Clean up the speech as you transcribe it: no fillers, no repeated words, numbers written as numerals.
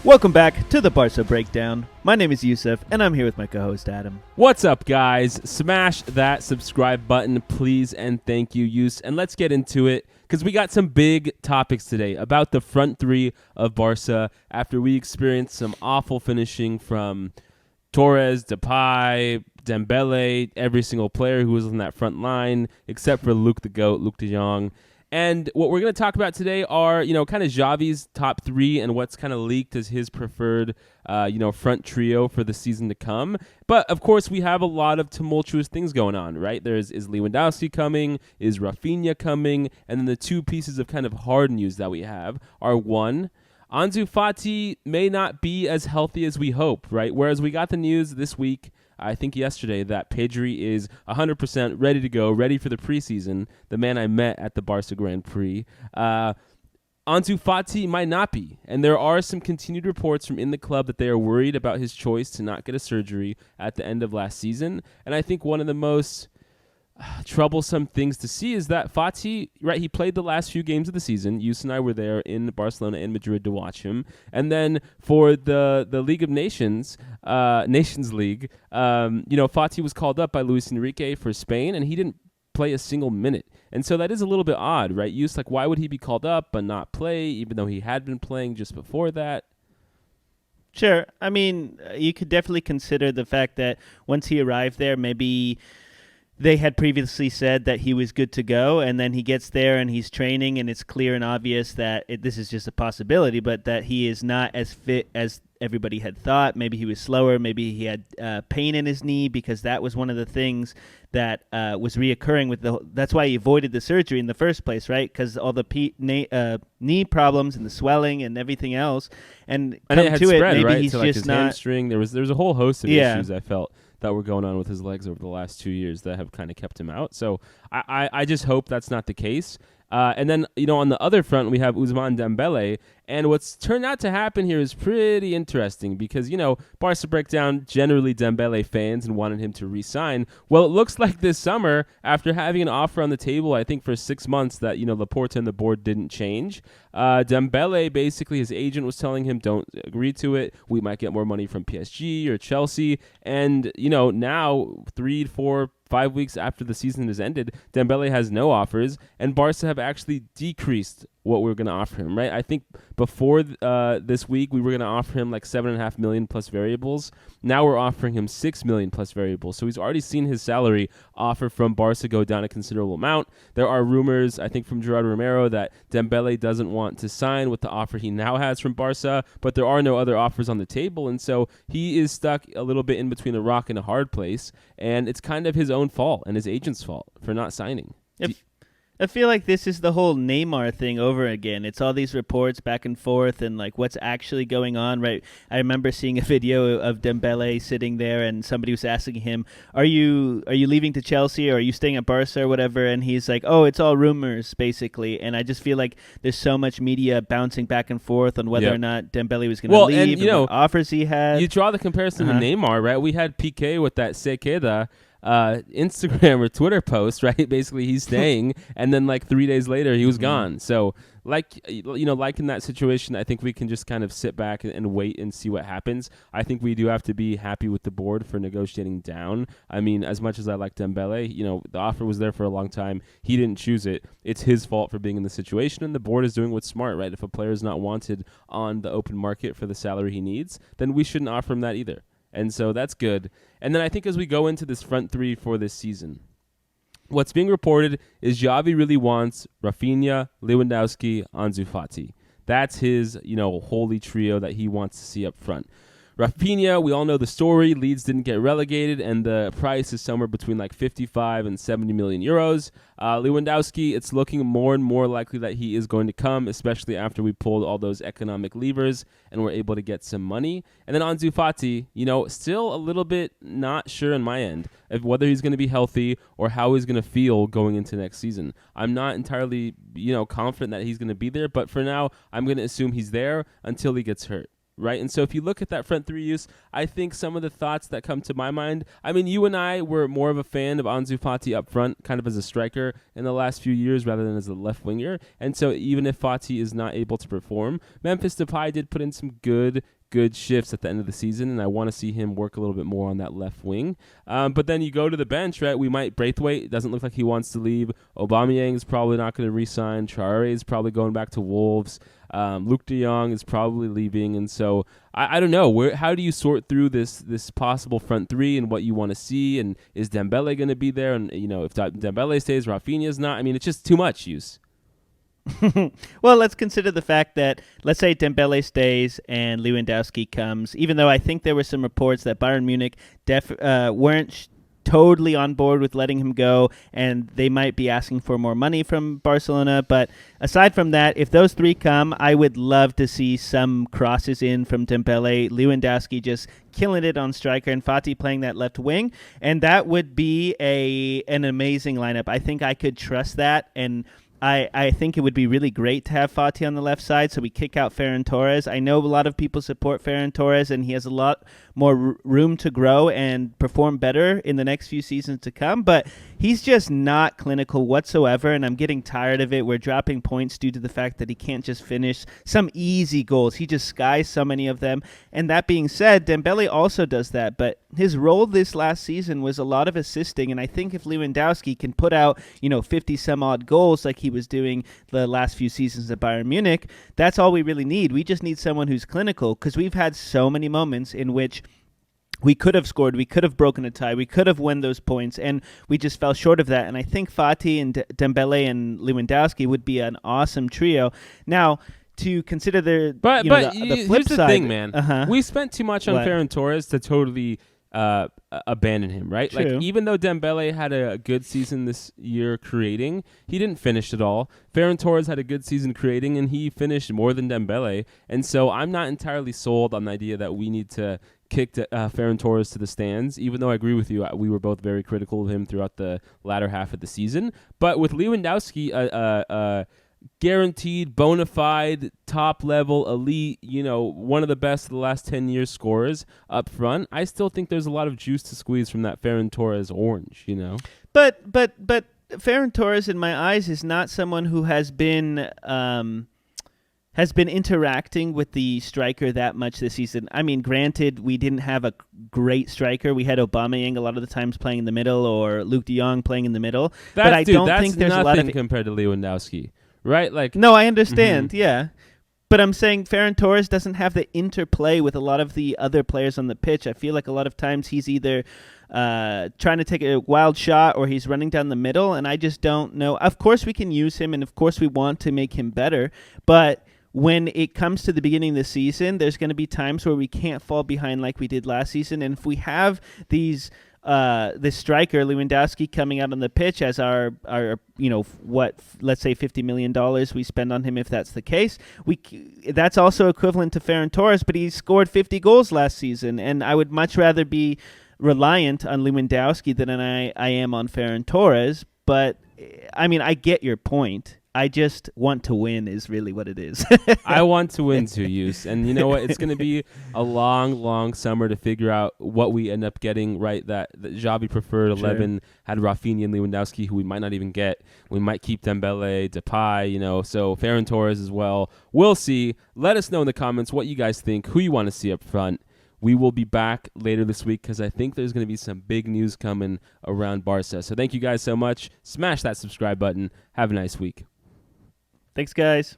Welcome back to the Barca Breakdown. My name is Yusuf, and I'm here with my co-host Adam. What's up, guys? Smash that subscribe button, please, and thank you, Yus. And let's get into it, because we got some big topics today about the front three of Barca after we experienced some awful finishing from Torres, Depay, Dembele, every single player who was on that front line, except for Luke the GOAT, Luke de Jong. And what we're going to talk about today are, kind of Xavi's top three and what's kind of leaked as his preferred, front trio for the season to come. But, of course, we have a lot of tumultuous things going on, right? Is Lewandowski coming? Is Raphina coming? And then the two pieces of kind of hard news that we have are, one, Ansu Fati may not be as healthy as we hope, right? Whereas we got the news this week, I think yesterday, that Pedri is 100% ready to go, ready for the preseason, the man I met at the Barca Grand Prix. Ansu Fati might not be, and there are some continued reports from in the club that they are worried about his choice to not get a surgery at the end of last season. And I think one of the most troublesome things to see is that Fati, right, he played the last few games of the season. Yus and I were there in Barcelona and Madrid to watch him. And then for the League of Nations, Nations League, Fati was called up by Luis Enrique for Spain, and he didn't play a single minute. And so that is a little bit odd, right? Yus, like, why would he be called up but not play, even though he had been playing just before that? Sure. I mean, you could definitely consider the fact that once he arrived there, maybe they had previously said that he was good to go, and then he gets there and he's training, and it's clear and obvious that this is just a possibility, but that he is not as fit as everybody had thought. Maybe he was slower. Maybe he had pain in his knee, because that was one of the things that was reoccurring with that's why he avoided the surgery in the first place, right? Because all the knee problems and the swelling and everything else, and come it had to spread, it, maybe right? he's to, like, just his not. Hamstring. There's a whole host of issues I felt that were going on with his legs over the last 2 years that have kind of kept him out. So I just hope that's not the case. And then, on the other front, we have Ousmane Dembele. And what's turned out to happen here is pretty interesting because, Barca Breakdown generally Dembele fans and wanted him to re-sign. Well, it looks like this summer, after having an offer on the table, I think for 6 months that, Laporta and the board didn't change, Dembele, basically his agent was telling him, don't agree to it. We might get more money from PSG or Chelsea. And, now 3, 4, 5 weeks after the season has ended, Dembele has no offers, and Barca have actually decreased what we were going to offer him, right? I think before this week, we were going to offer him like $7.5 million plus variables. Now we're offering him $6 million plus variables. So he's already seen his salary offer from Barca go down a considerable amount. There are rumors, I think from Gerard Romero, that Dembele doesn't want to sign with the offer he now has from Barca, but there are no other offers on the table. And so he is stuck a little bit in between a rock and a hard place. And it's kind of his own fault and his agent's fault for not signing. I feel like this is the whole Neymar thing over again. It's all these reports back and forth and like what's actually going on, right? I remember seeing a video of Dembele sitting there and somebody was asking him, are you leaving to Chelsea or are you staying at Barca or whatever? And he's like, oh, it's all rumors, basically. And I just feel like there's so much media bouncing back and forth on whether or not Dembele was going to leave and what offers he had. You draw the comparison to Neymar, right? We had Piqué with that Sequeda Instagram or Twitter post, right? Basically, he's staying, and then like 3 days later, he was gone. So, like in that situation, I think we can just kind of sit back and wait and see what happens. I think we do have to be happy with the board for negotiating down. I mean, as much as I like Dembele, the offer was there for a long time. He didn't choose it. It's his fault for being in the situation, and the board is doing what's smart, right? If a player is not wanted on the open market for the salary he needs, then we shouldn't offer him that either. And so that's good. And then I think as we go into this front three for this season, what's being reported is Xavi really wants Raphina, Lewandowski, Ansu Fati. That's his, holy trio that he wants to see up front. Raphina, we all know the story. Leeds didn't get relegated, and the price is somewhere between like 55 and 70 million euros. Lewandowski, it's looking more and more likely that he is going to come, especially after we pulled all those economic levers and we're able to get some money. And then Ansu Fati, still a little bit not sure on my end of whether he's going to be healthy or how he's going to feel going into next season. I'm not entirely, confident that he's going to be there, but for now, I'm going to assume he's there until he gets hurt. right? And so if you look at that front three use, I think some of the thoughts that come to my mind, I mean, you and I were more of a fan of Ansu Fati up front, kind of as a striker in the last few years rather than as a left winger. And so even if Fati is not able to perform, Memphis Depay did put in some good shifts at the end of the season, and I want to see him work a little bit more on that left wing. But then you go to the bench, right? We might Braithwaite. It doesn't look like he wants to leave. Aubameyang is probably not going to re-sign. Traore is probably going back to Wolves. Luke de Jong is probably leaving, and so I don't know. How do you sort through this possible front three and what you want to see? And is Dembele going to be there? And if Dembele stays, Raphina's not. I mean, it's just too much use. Well, let's consider the fact that, let's say Dembele stays and Lewandowski comes, even though I think there were some reports that Bayern Munich weren't totally on board with letting him go, and they might be asking for more money from Barcelona. But aside from that, if those three come, I would love to see some crosses in from Dembele, Lewandowski just killing it on striker, and Fati playing that left wing, and that would be an amazing lineup. I think I could trust that, and I think it would be really great to have Fati on the left side, so we kick out Ferran Torres. I know a lot of people support Ferran Torres, and he has a lot more room to grow and perform better in the next few seasons to come, but he's just not clinical whatsoever, and I'm getting tired of it. We're dropping points due to the fact that he can't just finish some easy goals. He just skies so many of them, and that being said, Dembele also does that, but his role this last season was a lot of assisting, and I think if Lewandowski can put out 50-some-odd goals like he was doing the last few seasons at Bayern Munich, that's all we really need. We just need someone who's clinical, because we've had so many moments in which we could have scored, we could have broken a tie, we could have won those points, and we just fell short of that. And I think Fati and Dembele and Lewandowski would be an awesome trio. Now, to consider the flip here's the side, thing, man. We spent too much on Ferran Torres to totally abandon him, right? True. Like, even though Dembele had a good season this year creating, he didn't finish at all. Ferran Torres had a good season creating, and he finished more than Dembele. And so I'm not entirely sold on the idea that we need to kick Ferran Torres to the stands, even though I agree with you. We were both very critical of him throughout the latter half of the season. But with Lewandowski, guaranteed, bona fide, top-level, elite, one of the best of the last 10 years scorers up front, I still think there's a lot of juice to squeeze from that Ferran Torres orange, But Ferran Torres, in my eyes, is not someone who has been interacting with the striker that much this season. I mean, granted, we didn't have a great striker. We had Aubameyang a lot of the times playing in the middle, or Luke de Jong playing in the middle. But I don't think there's a lot of compared to Lewandowski. Right? No, I understand, yeah. But I'm saying Ferran Torres doesn't have the interplay with a lot of the other players on the pitch. I feel like a lot of times he's either trying to take a wild shot or he's running down the middle, and I just don't know. Of course we can use him, and of course we want to make him better, but when it comes to the beginning of the season, there's going to be times where we can't fall behind like we did last season, and if we have this striker Lewandowski coming out on the pitch as our let's say $50 million we spend on him, if that's the case, that's also equivalent to Ferran Torres, but he scored 50 goals last season, and I would much rather be reliant on Lewandowski than I am on Ferran Torres. But I mean, I get your point. I just want to win is really what it is. I want to win too, Yus. And you know what? It's going to be a long, long summer to figure out what we end up getting, right? That Xavi preferred 11 had Raphina and Lewandowski, who we might not even get. We might keep Dembele, Depay, so Ferran Torres as well. We'll see. Let us know in the comments what you guys think, who you want to see up front. We will be back later this week because I think there's going to be some big news coming around Barca. So thank you guys so much. Smash that subscribe button. Have a nice week. Thanks, guys.